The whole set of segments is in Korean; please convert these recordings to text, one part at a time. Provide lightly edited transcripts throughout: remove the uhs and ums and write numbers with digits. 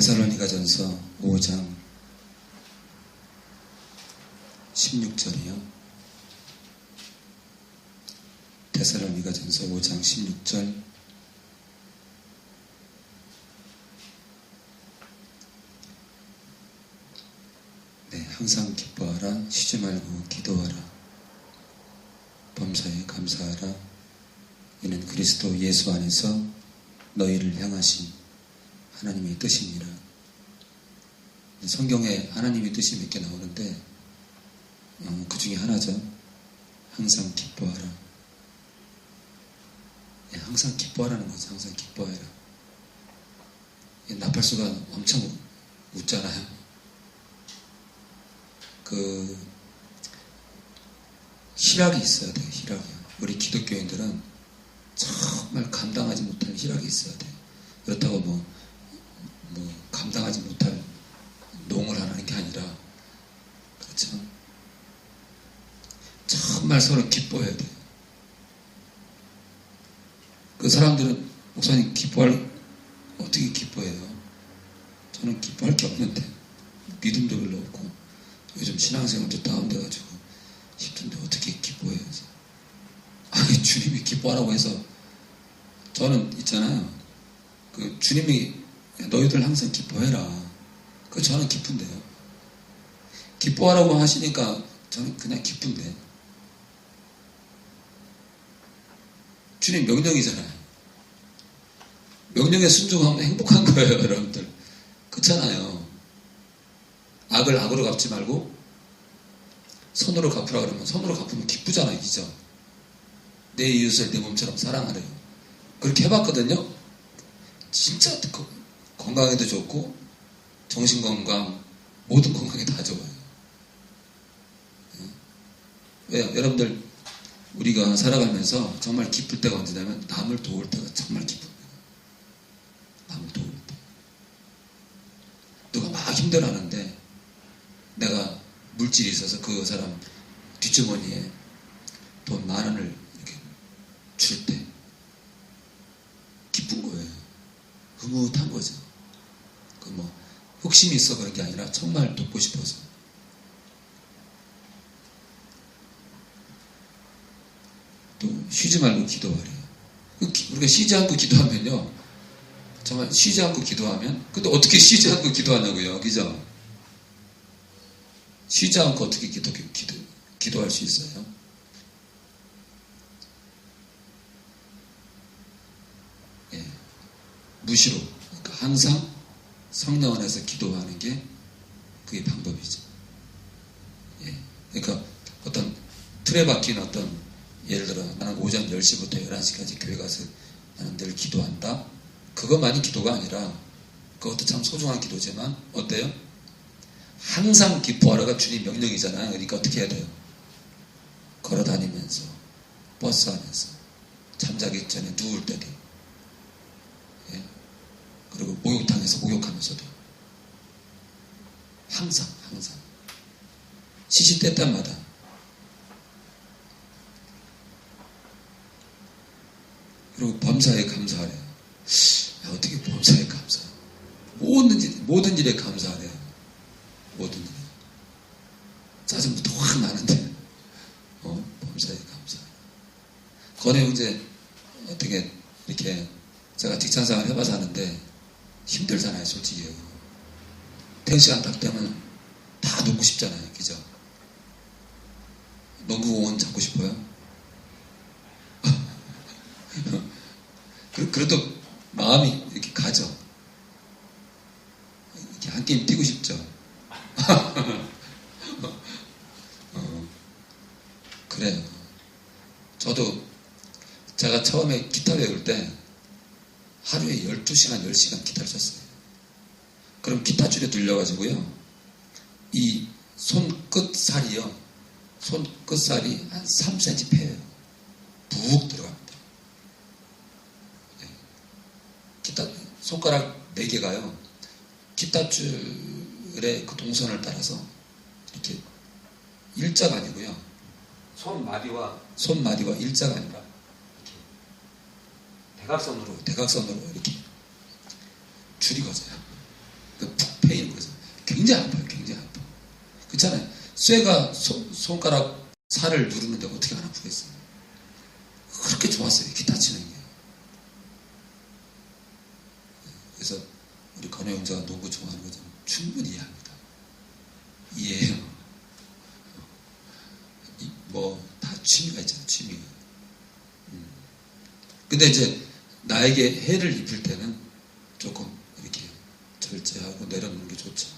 데살로니가전서 5장 16절이요. 데살로니가전서 5장 16절. 네, 항상 기뻐하라. 쉬지 말고 기도하라. 범사에 감사하라. 이는 그리스도 예수 안에서 너희를 향하신 하나님의 뜻입니다. 성경에 하나님의 뜻이 몇 개 나오는데 그 중에 하나죠. 항상 기뻐하라. 예, 항상 기뻐하라는 거죠. 항상 기뻐해라. 예, 나팔수가 엄청 웃잖아요. 희락이 있어야 돼요. 희락이요. 우리 기독교인들은 정말 감당하지 못할 희락이 있어야 돼요. 그렇다고 뭐 감당하지 못할 농을 하는 게 아니라, 그렇죠? 정말 서로 기뻐해야 돼요. 그 사람들은 목사님 어떻게 기뻐해요? 저는 기뻐할 게 없는데, 믿음도 별로 없고 요즘 신앙생활도 다운돼가지고 힘든데 어떻게 기뻐해야지? 아니, 주님이 기뻐하라고 해서, 저는 있잖아요. 주님이 너희들 항상 기뻐해라. 저는 기쁜데요. 기뻐하라고 하시니까 저는 그냥 기쁜데. 주님 명령이잖아요. 명령에 순종하면 행복한 거예요, 여러분들. 그렇잖아요. 악을 악으로 갚지 말고 선으로 갚으라 그러면 선으로 갚으면 기쁘잖아요, 그죠? 내 이웃을 내 몸처럼 사랑하래요. 그렇게 해봤거든요. 진짜 건강에도 좋고 정신건강, 모든 건강에 다 좋아요. 왜요? 여러분들, 우리가 살아가면서 정말 기쁠 때가 언제냐면 남을 도울 때가 정말 기쁩니다. 남을 도울 때. 누가 막 힘들어하는데 내가 물질이 있어서 그 사람 뒷주머니에 돈 10,000원을 이렇게 줄 때 기쁜 거예요. 흐뭇한 거죠. 흑심이 있어 그런 게 아니라 정말 돕고 싶어서. 또 쉬지 말고 기도하래요. 우리가 쉬지 않고 기도하면요, 정말 쉬지 않고 기도하면, 근데 어떻게 쉬지 않고 기도하냐고요, 그죠? 쉬지 않고 어떻게 기도할 수 있어요? 예, 무시로. 그러니까 항상 성령 안에서 기도하는 게 그게 방법이죠. 예, 그러니까 어떤 틀에 박힌 예를 들어 나는 오전 10시부터 11시까지 교회 가서 나는 늘 기도한다. 그것만이 기도가 아니라, 그것도 참 소중한 기도지만 어때요? 항상 기뻐하라가 주님 명령이잖아요. 그러니까 어떻게 해야 돼요? 걸어다니면서, 버스 안에서, 잠자기 전에 누울 때도, 예? 그리고 목욕탕에서 목욕하면서도 항상 시시때때마다. 그리고 범사에 감사하래요. 어떻게 범사에 감사? 모든 일에 감사하래요. 모든 일에. 짜증부터 확 나는데 범사에 감사. 권해 형제 어떻게 이렇게, 제가 직장생활 해봐서 하는데 힘들잖아요, 솔직히. 퇴근시간 딱 되면 다 놀고 싶잖아요, 그죠? 농구공원 잡고 싶어요? 그래도 마음이 이렇게 가죠. 이렇게 한 게임 뛰고 싶죠. 그래요. 저도 제가 처음에 기타 배울 때 하루에 12시간, 10시간 기타를 쳤어요. 그럼 기타줄에 눌려가지고요, 이 손끝살이 한 3cm 패요. 푹 들어갑니다. 네. 손가락 4개가요, 기타줄의 그 동선을 따라서 이렇게 일자가 아니고요, 손마디와 일자가 아니라 이렇게 대각선으로 이렇게 줄이 거져요. 굉장히 아파요. 굉장히 아파. 그렇잖아요. 쇠가 손가락 살을 누르는데 어떻게 안 아프겠어요? 그렇게 좋았어요. 기타 치는 게. 그래서 우리 건호 형제가 농구 좋아하는 거 좀 충분히 이해합니다. 이해해요. 다 취미가 있잖아요. 취미가. 근데 이제 나에게 해를 입힐 때는 조금 이렇게 절제하고 내려놓는 게 좋죠.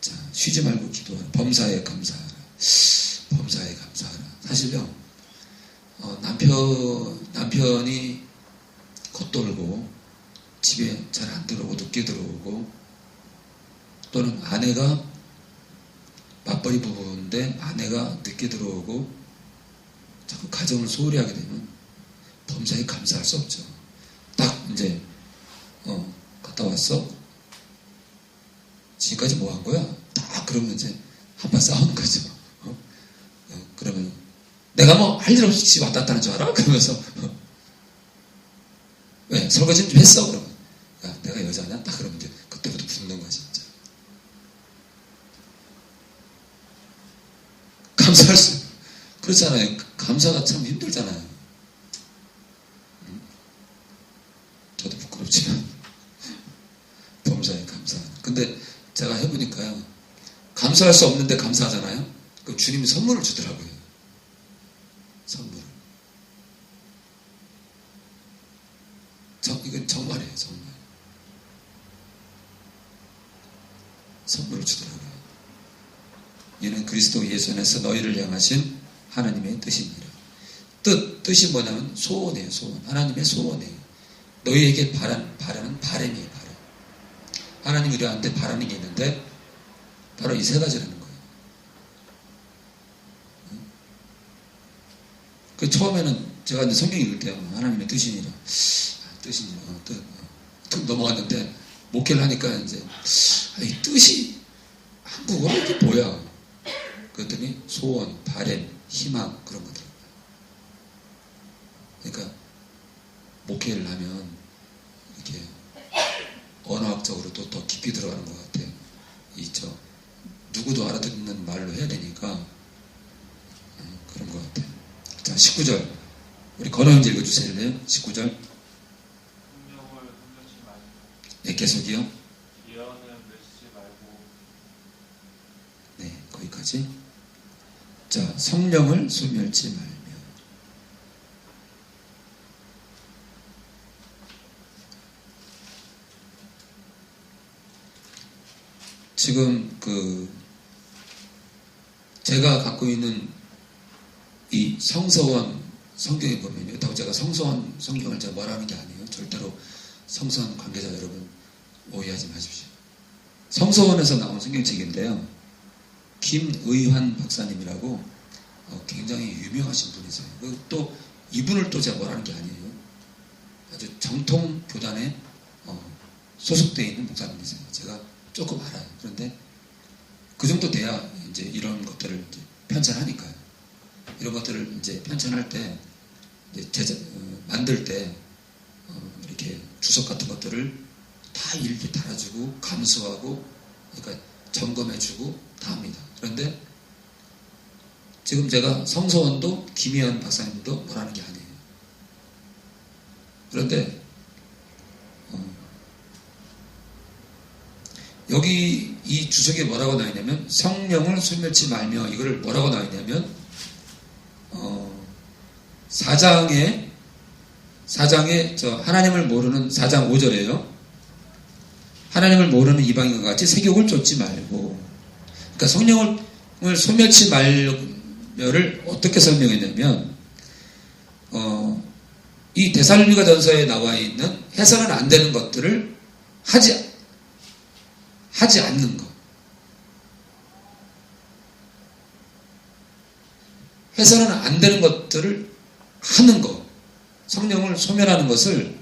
자, 쉬지 말고 기도하라. 범사에 감사하라. 범사에 감사하라. 사실요, 남편이 겉돌고 집에 잘 안 들어오고 늦게 들어오고, 또는 아내가 맞벌이 부부인데 아내가 늦게 들어오고 자꾸 가정을 소홀히 하게 되면 범사에 감사할 수 없죠. 딱 이제 갔다 왔어? 지금까지 뭐 한 거야? 딱 그러면 이제 한판 싸우는 거죠. 그러면 내가 뭐 할 일 없이 집 왔다 갔다 하는 줄 알아? 그러면서 왜? 설거지는 좀 했어? 그러면 야, 내가 여자냐? 딱 그러면 이제 그때부터 붙는 거야 진짜. 감사할 수 그렇잖아요. 감사가 참 힘들잖아요. 저도 부끄럽지만 범사에 감사. 근데 제가 해보니까요, 감사할 수 없는데 감사하잖아요. 그 주님이 선물을 주더라고요. 선물을. 이건 정말이에요. 정말. 선물을 주더라고요. 이는 그리스도 예수 안에서 너희를 향하신 하나님의 뜻입니다. 뜻이 뭐냐면 소원이에요. 소원. 하나님의 소원이에요. 너희에게 바라는 바람이에요. 바람. 하나님이 우리한테 바라는 게 있는데 바로 이 세 가지라는 거예요. 그 처음에는 제가 이제 성경 읽을 때 하나님의 뜻이니라. 뜻이니라. 뜻 넘어갔는데 목회를 하니까 이제 이 뜻이 한국어로 이게 뭐야? 그랬더니 소원, 바람, 희망 그런 거더라고요. 그러니까 목회를 하면 이렇게 언어학적으로 또 더 깊이 들어가는 것 같아요. 누구도 알아듣는 말로 해야 되니까 그런 것 같아요. 자, 19절 우리 건호 형제 읽어주세요. 19절. 네, 계속이요. 네, 거기까지. 자, 성령을 소멸치 말며. 지금 제가 갖고 있는 이 성서원 성경에 보면요. 그렇다고 제가 성서원 성경을 제가 말하는 게 아니에요. 절대로 성서원 관계자 여러분 오해하지 마십시오. 성서원에서 나온 성경책인데요. 김의환 박사님이라고 굉장히 유명하신 분이세요. 또 이분을 또 제가 말하는 게 아니에요. 아주 정통 교단에 소속되어 있는 목사님이세요. 제가 조금 알아요. 그런데 그 정도 돼야 이제 이런 것들을 이제 편찬하니까요. 이런 것들을 이제 편찬할 때 이제 만들 때 이렇게 주석 같은 것들을 다 일일이 달아주고 감수하고 그러니까 점검해주고 다 합니다. 그런데 지금 제가 성서원도 김희연 박사님도 뭐라는 게 아니에요. 그런데 여기 이 주석에 뭐라고 나와있냐면 성령을 소멸치 말며 이거를 뭐라고 나와있냐면 4장에 하나님을 모르는 4장 5절에요. 하나님을 모르는 이방인과 같이 세욕을 쫓지 말고 그러니까 성령을 소멸치 말며를 어떻게 설명했냐면 이 데살로니가 전서에 나와 있는 해서는 안 되는 것들을 하지 않는 것. 해서는 안 되는 것들을 하는 것. 성령을 소멸하는 것을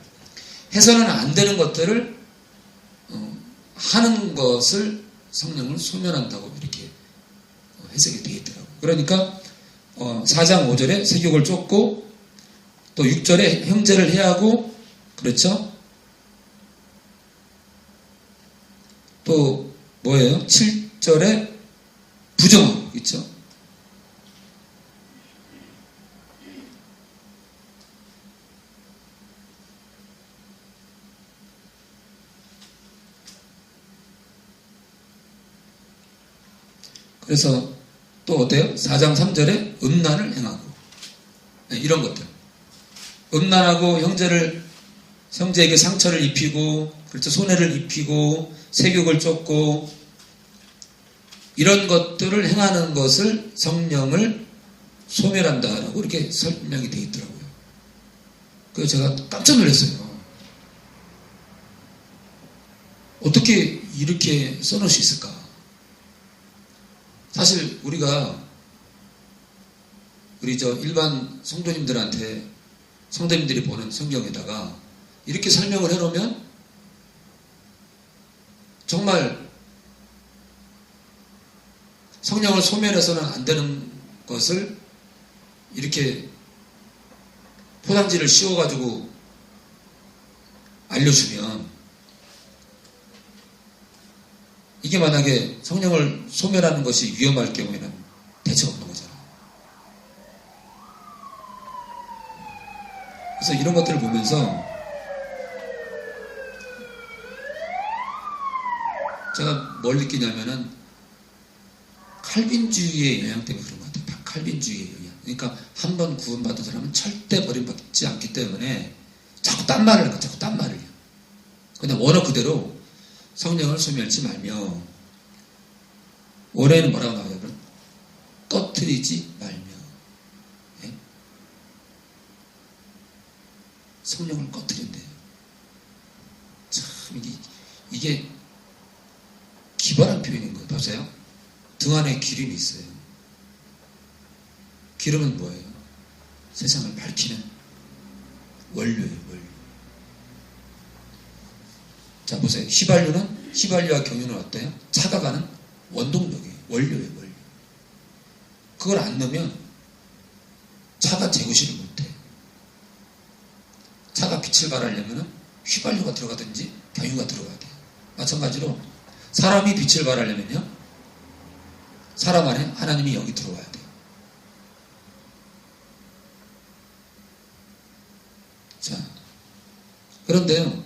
해서는 안 되는 것들을 하는 것을 성령을 소멸한다고 이렇게 해석이 되어 있더라고요. 그러니까 4장 5절에 세욕을 쫓고 또 6절에 형제를 해하고 그렇죠? 어때요? 7절에 부정하고 있죠. 그래서 또 어때요? 4장 3절에 음란을 행하고, 네, 이런 것들. 음란하고 형제에게 상처를 입히고, 그렇죠. 손해를 입히고, 세욕을 쫓고, 이런 것들을 행하는 것을 성령을 소멸한다라고 이렇게 설명이 되어 있더라고요. 그래서 제가 깜짝 놀랐어요. 어떻게 이렇게 써놓을 수 있을까? 사실 우리가 우리 일반 성도님들이 보는 성경에다가 이렇게 설명을 해놓으면 정말 성령을 소멸해서는 안 되는 것을 이렇게 포장지를 씌워가지고 알려주면, 이게 만약에 성령을 소멸하는 것이 위험할 경우에는 대책 없는 거잖아요. 그래서 이런 것들을 보면서 제가 뭘 느끼냐면은 칼빈주의의 영향 때문에 그런 것 같아요. 다 칼빈주의의 영향. 그러니까 한 번 구원받은 사람은 절대 버림받지 않기 때문에 자꾸 딴 말을 해요. 자꾸 딴 말을 해요. 그냥 원어 그대로 성령을 소멸하지 말며, 원어에는 뭐라고 나와요? 꺼트리지 말며. 예? 성령을 꺼트린대요. 참 이게 기발한 표현인 거예요. 보세요. 등 안에 기름이 있어요. 기름은 뭐예요? 세상을 밝히는 원료예요. 원료. 자, 보세요. 휘발유와 경유는 어때요? 차가 가는 원동력이에요. 원료예요. 원료. 그걸 안 넣으면 차가 제구시를 못해. 차가 빛을 발하려면 휘발유가 들어가든지 경유가 들어가야 돼요. 마찬가지로 사람이 빛을 발하려면요, 사람 안에 하나님이 여기 들어와야 돼요. 자, 그런데요,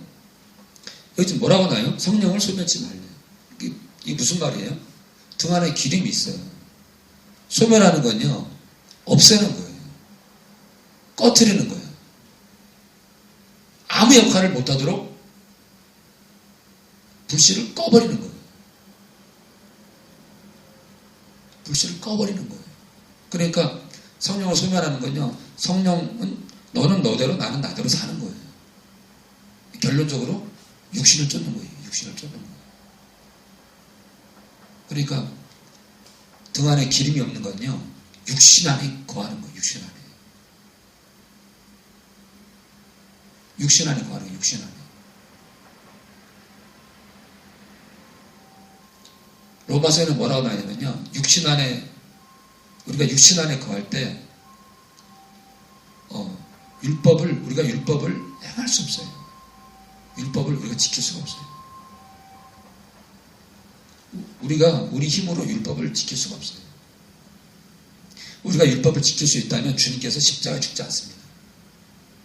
여기 지금 뭐라고 나요? 성령을 소멸하지 말래요. 이게 무슨 말이에요? 등 안에 기름이 있어요. 소멸하는 건요, 없애는 거예요. 꺼트리는 거예요. 아무 역할을 못하도록 불씨를 꺼버리는 거예요. 불씨를 꺼버리는 거예요. 그러니까 성령을 소멸하는 건요, 성령은 너는 너대로 나는 나대로 사는 거예요. 결론적으로 육신을 쫓는 거예요. 육신을 쫓는 거예요. 그러니까 등 안에 기름이 없는 건요, 육신 안에 거하는 거예요. 육신 안에. 육신 안에 거하는 거예요. 육신 안에. 로마서에는 뭐라고 나냐면요, 우리가 육신 안에 거할 때 우리가 율법을 행할 수 없어요. 율법을 우리가 지킬 수가 없어요. 우리가 우리 힘으로 율법을 지킬 수가 없어요. 우리가 율법을 지킬 수 있다면 주님께서 십자가에 죽지 않습니다.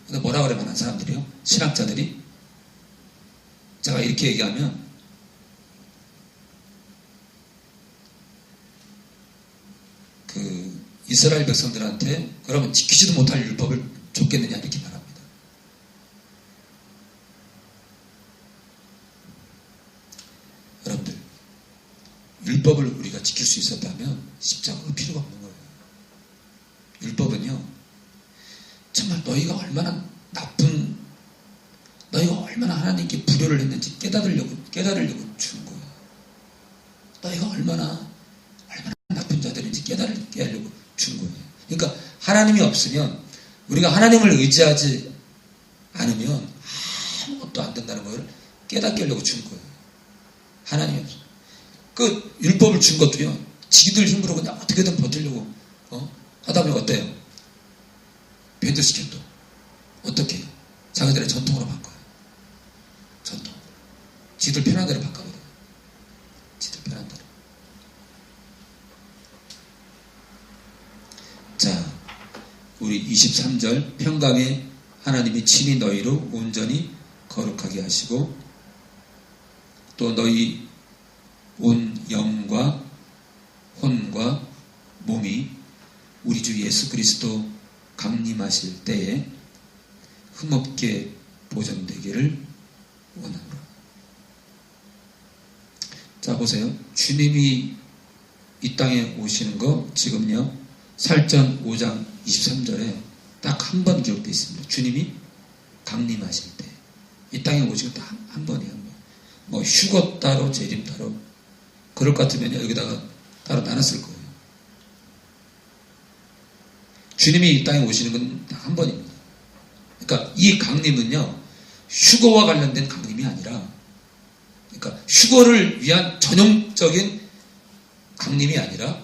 근데 뭐라 그래 많은 사람들이요? 신학자들이, 제가 이렇게 얘기하면 이스라엘 백성들한테 그러면 지키지도 못할 율법을 줬겠느냐 이렇게 말합니다. 여러분들, 율법을 우리가 지킬 수 있었다면 십자가가 필요가 없는 거예요. 율법은요, 정말 너희가 얼마나 하나님께 불효를 했는지 깨달으려고 주는 거예요. 너희가 얼마나 나쁜 자들인지 깨달게 하려고 준 거예요. 그러니까 하나님이 없으면, 우리가 하나님을 의지하지 않으면 아무것도 안 된다는 걸 깨닫게 하려고 준 거예요. 하나님이 없어요. 그 율법을 준 것도요, 지들 힘으로 그냥 어떻게든 버티려고 하다 보면 어때요? 변절시켰도 어떻게 해요? 자기들의 전통으로 바꿔요. 전통. 지들 편한 대로 바꿔버려요. 지들 편한 대로. 자, 우리 23절 평강에 하나님이 친히 너희로 온전히 거룩하게 하시고 또 너희 온 영과 혼과 몸이 우리 주 예수 그리스도 강림하실 때에 흠없게 보존되기를 원합니다. 자, 보세요. 주님이 이 땅에 오시는 거 지금요 사전 5장 23절에 딱 한 번 기록되어 있습니다. 주님이 강림하실 때 이 땅에 오시고 딱 한 번이에요. 한 번. 뭐 휴거 따로 재림 따로 그럴 것 같으면 여기다가 따로 나눴을 거예요. 주님이 이 땅에 오시는 건 딱 한 번입니다. 그러니까 이 강림은요 휴거와 관련된 강림이 아니라 그러니까 휴거를 위한 전용적인 강림이 아니라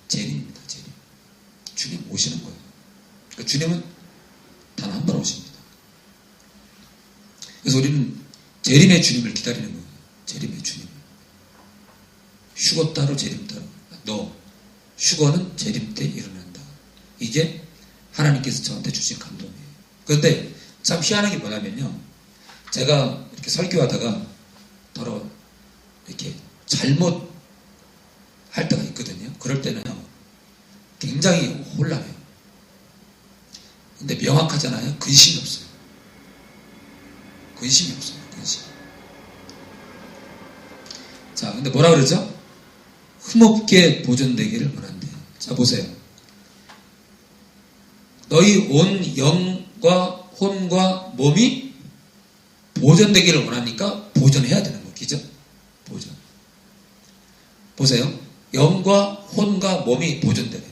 재림입니다. 재림. 주님 오시는 거예요. 그러니까 주님은 단 한 번 오십니다. 그래서 우리는 재림의 주님을 기다리는 거예요. 재림의 주님. 휴거 따로 재림 따로. 너 휴거는 재림 때 일어난다. 이게 하나님께서 저한테 주신 감동이에요. 그런데 참 희한한 게 뭐냐면요. 제가 이렇게 설교하다가 더러 이렇게 잘못 할 때가 있거든요. 그럴 때는요. 굉장히 혼란해요. 근데 명확하잖아요. 근심이 없어요. 근심이 없어요. 근심. 자, 근데 뭐라 그러죠? 흠없게 보존되기를 원한대요. 자, 보세요. 너희 온 영과 혼과 몸이 보존되기를 원하니까 보존해야 되는 거, 그죠? 보존. 보세요. 영과 혼과 몸이 보존되네요.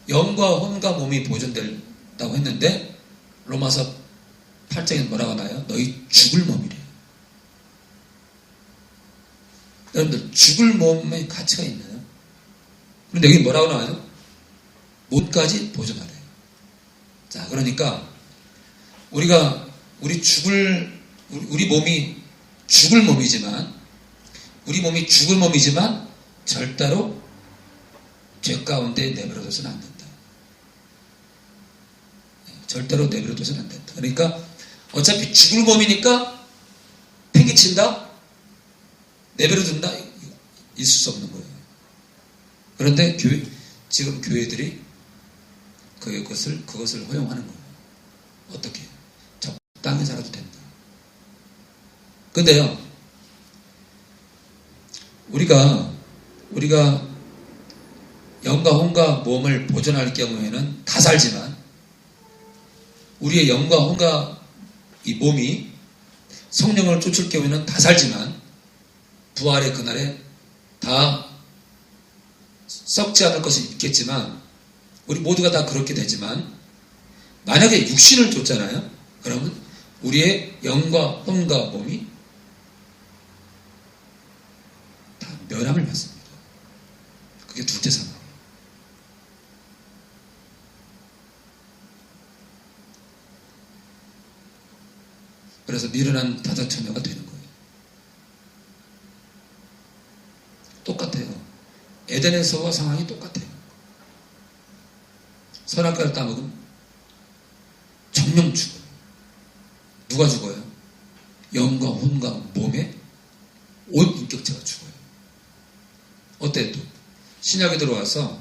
영과 혼과 몸이 보존된다고 했는데 로마서 8장에 뭐라고 나와요? 너희 죽을 몸이래요. 여러분들 죽을 몸에 가치가 있나요? 그런데 여기 뭐라고 나와요? 몸까지 보존하래요. 자, 그러니까 우리 몸이 죽을 몸이지만 우리 몸이 죽을 몸이지만 절대로 죄 가운데 내버려둬서는 안 된다. 절대로 내버려둬서는 안 된다. 그러니까 어차피 죽을 몸이니까 팽개친다? 내버려둔다? 있을 수 없는 거예요. 그런데 지금 교회들이 그것을 허용하는 거예요. 어떻게? 적당히 살아도 된다. 근데요, 우리가 영과 혼과 몸을 보존할 경우에는 다 살지만 우리의 영과 혼과 이 몸이 성령을 쫓을 경우에는 다 살지만 부활의 그날에 다 썩지 않을 것이 있겠지만 우리 모두가 다 그렇게 되지만 만약에 육신을 쫓잖아요. 그러면 우리의 영과 혼과 몸이 다 멸함을 받습니다. 그게 둘째 사망이에요. 그래서 미련한 다자처녀가 되는 거예요. 똑같아요. 에덴에서와 상황이 똑같아요. 선악과를 따먹으면 정령 죽어요. 누가 죽어요? 영과 혼과 몸에 온 인격체가 죽어요. 어때 또? 신약에 들어와서